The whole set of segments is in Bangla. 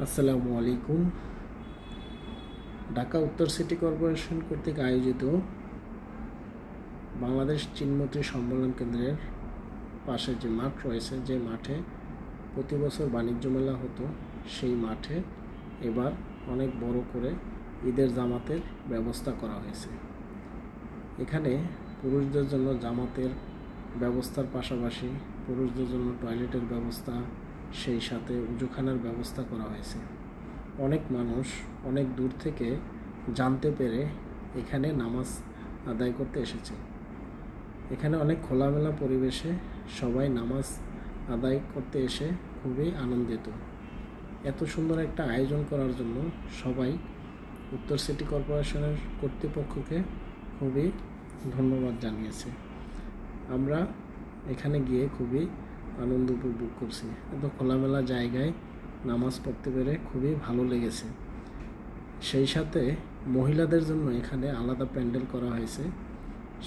আসসালামু আলাইকুম। ঢাকা উত্তর সিটি কর্পোরেশন কর্তৃক আয়োজিত বাংলাদেশ চিনমৈত্রী সম্মেলন কেন্দ্রের পাশে যে মাঠ রয়েছে, যে মাঠে প্রতি বছর বাণিজ্য মেলা হতো, সেই মাঠে এবার অনেক বড় করে ঈদের জামাতের ব্যবস্থা করা হয়েছে। এখানে পুরুষদের জন্য জামাতের ব্যবস্থার পাশাপাশি পুরুষদের জন্য টয়লেটের ব্যবস্থা, সেই সাথে উজুখানার ব্যবস্থা করা হয়েছে। অনেক মানুষ অনেক দূর থেকে জানতে পেরে এখানে নামাজ আদায় করতে এসেছে। এখানে অনেক খোলামেলা পরিবেশে সবাই নামাজ আদায় করতে এসে খুবই আনন্দিত। এত সুন্দর একটা আয়োজন করার জন্য সবাই উত্তর সিটি কর্পোরেশনের কর্তৃপক্ষকে খুবই ধন্যবাদ জানিয়েছে। আমরা এখানে গিয়ে খুবই আনন্দ উপভোগ করছি। এত খোলামেলা জায়গায় নামাজ পড়তে পেরে খুবই ভালো লেগেছে। সেই সাথে মহিলাদের জন্য এখানে আলাদা প্যান্ডেল করা হয়েছে।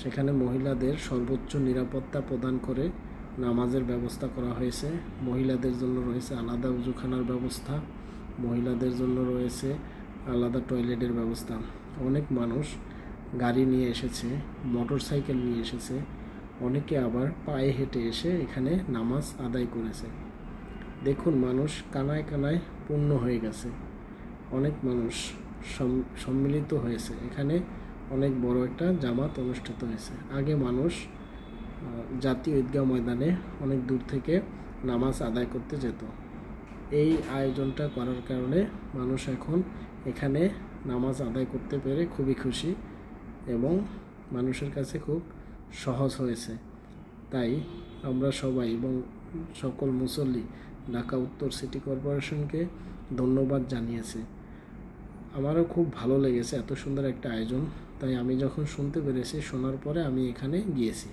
সেখানে মহিলাদের সর্বোচ্চ নিরাপত্তা প্রদান করে নামাজের ব্যবস্থা করা হয়েছে। মহিলাদের জন্য রয়েছে আলাদা উজুখানার ব্যবস্থা, মহিলাদের জন্য রয়েছে আলাদা টয়লেটের ব্যবস্থা। অনেক মানুষ গাড়ি নিয়ে এসেছে, মোটর সাইকেল নিয়ে এসেছে, অনেকে আবার পায়ে হেঁটে এসে এখানে নামাজ আদায় করেছে। দেখুন, মানুষ কানায় কানায় পূর্ণ হয়ে গেছে। অনেক মানুষ সম্মিলিত হয়েছে। এখানে অনেক বড় একটা জামাত অনুষ্ঠিত হয়েছে। আগে মানুষ জাতীয় ঈদগাহ ময়দানে অনেক দূর থেকে নামাজ আদায় করতে যেত। এই আয়োজনটা করার কারণে মানুষ এখন এখানে নামাজ আদায় করতে পেরে খুবই খুশি এবং মানুষের কাছে খুব সহজ হয়েছে। তাই আমরা সবাই এবং সকল মুসল্লি ঢাকা উত্তর সিটি কর্পোরেশনকে ধন্যবাদ জানিয়েছে। আমারও খুব ভালো লেগেছে এত সুন্দর একটা আয়োজন। তাই আমি যখন শুনতে পেরেছি, শোনার পরে আমি এখানে গিয়েছি।